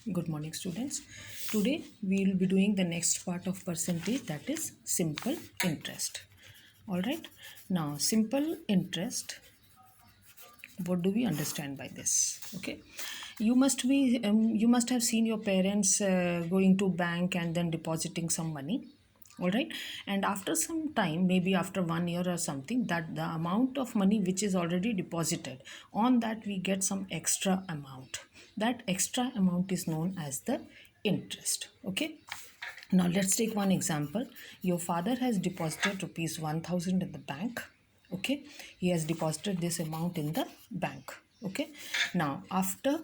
Good morning, students. Today we will be doing the next part of percentage, that is simple interest. All right. Now, simple interest, what do we understand by this? Okay. You must have seen your parents going to bank and then depositing some money. All right. And after some time, maybe after 1 year or something, that the amount of money which is already deposited, on that we get some extra amount. That extra amount is known as the interest. Okay. Now let's take one example. Your father has deposited rupees 1000 in the bank. Okay, he has deposited this amount in the bank. Okay, now after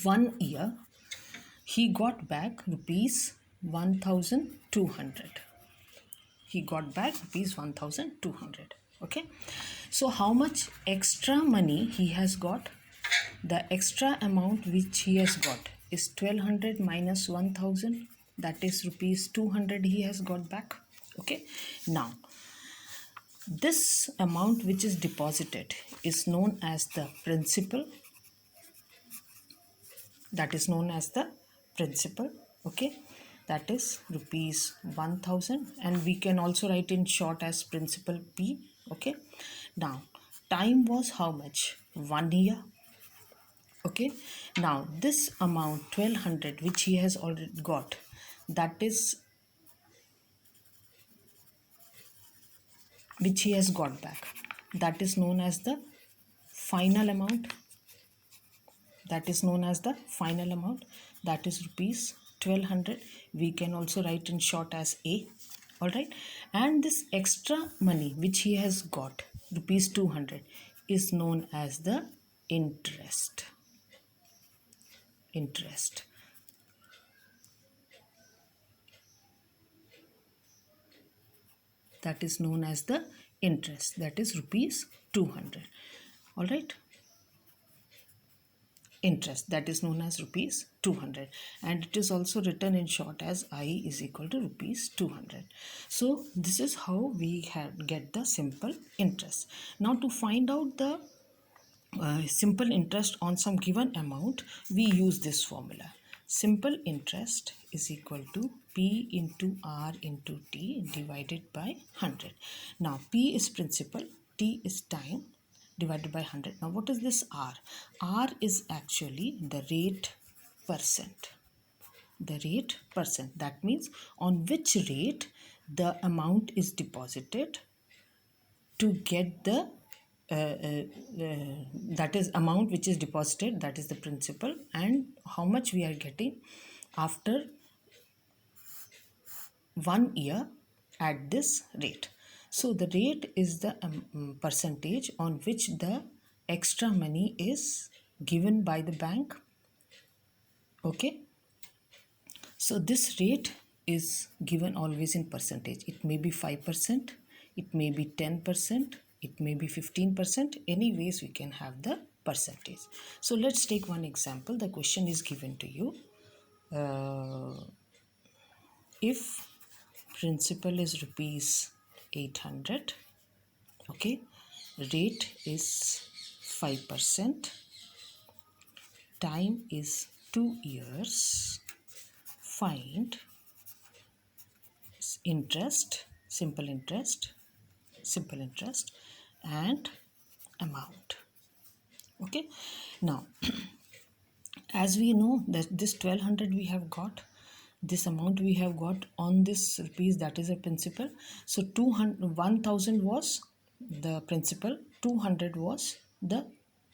1 year, he got back rupees 1200. He got back rupees 1200. Okay, so how much extra money he has got? The extra amount which he has got is 1200 minus 1000, that is rupees 200 he has got back. Okay, now this amount which is deposited is known as the principal, that is known as the principal. Okay, that is rupees 1000, and we can also write in short as principal P. Okay, now time was how much? 1 year. Okay, now this amount 1200 which he has already got, that is which he has got back, that is known as the final amount. That is known as the final amount, that is rupees 1200. We can also write in short as A. All right, and this extra money which he has got, rupees 200, is known as the interest. Interest. That is known as the interest, that is rupees 200. All right, interest, that is known as rupees 200, and it is also written in short as I is equal to rupees 200. So this is how we get the simple interest. Now to find out the simple interest on some given amount, we use this formula. Simple interest is equal to P into R into T divided by 100. Now P is principal, T is time, divided by 100. Now what is this R? R is actually the rate percent. The rate percent, that means on which rate the amount is deposited to get the that is amount which is deposited, that is the principal, and how much we are getting after 1 year at this rate. So the rate is the percentage on which the extra money is given by the bank. Okay, so this rate is given always in percentage. It may be 5%, it may be 10%, it may be 15%. Anyways, we can have the percentage. So let's take one example. The question is given to you. If principal is rupees 800, okay, rate is 5%, time is 2 years, find interest, simple interest and amount. Okay, now as we know that this 1200 we have got, this amount we have got on this rupees, that is a principal. So 1000 was the principal, 200 was the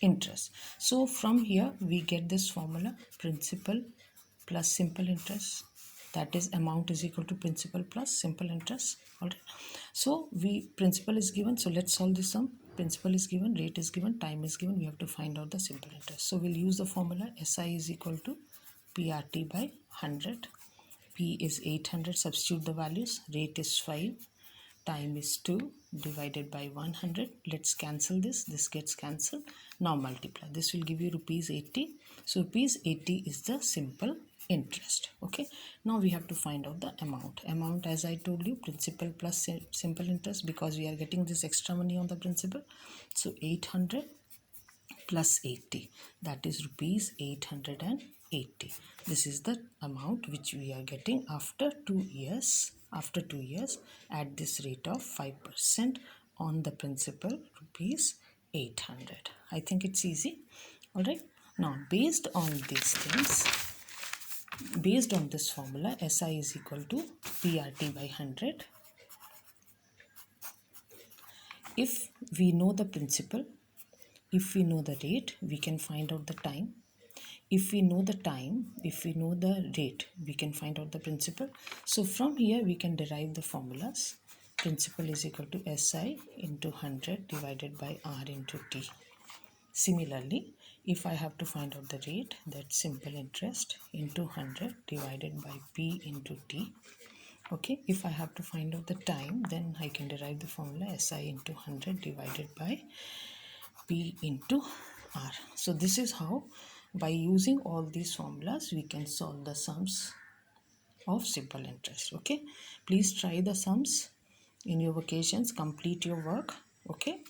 interest. So from here we get this formula: principal plus simple interest, that is amount is equal to principal plus simple interest. All right, so principal is given, so let's solve this sum. Principal is given, rate is given, time is given, we have to find out the simple interest. So we'll use the formula SI is equal to PRT by 100. P is 800, substitute the values. Rate is 5, time is 2, divided by 100. Let's cancel this gets cancelled. Now multiply, this will give you rupees 80. So rupees 80 is the simple interest. Okay, now we have to find out the amount. As I told you, principal plus simple interest, because we are getting this extra money on the principal. So 800 plus 80, that is rupees 880. This is the amount which we are getting after 2 years, at this rate of 5% on the principal, rupees 800. I think it's easy. All right, now based on these things, based on this formula, SI is equal to PRT by 100. If we know the principal, if we know the rate, we can find out the time. If we know the time, if we know the rate, we can find out the principal. So from here we can derive the formulas. Principal is equal to SI into 100 divided by R into T. Similarly, if I have to find out the rate, that's simple interest into 100 divided by P into T. Okay, if I have to find out the time, then I can derive the formula SI into 100 divided by P into R. So this is how, by using all these formulas, we can solve the sums of simple interest. Okay, please try the sums in your vacations, complete your work. Okay.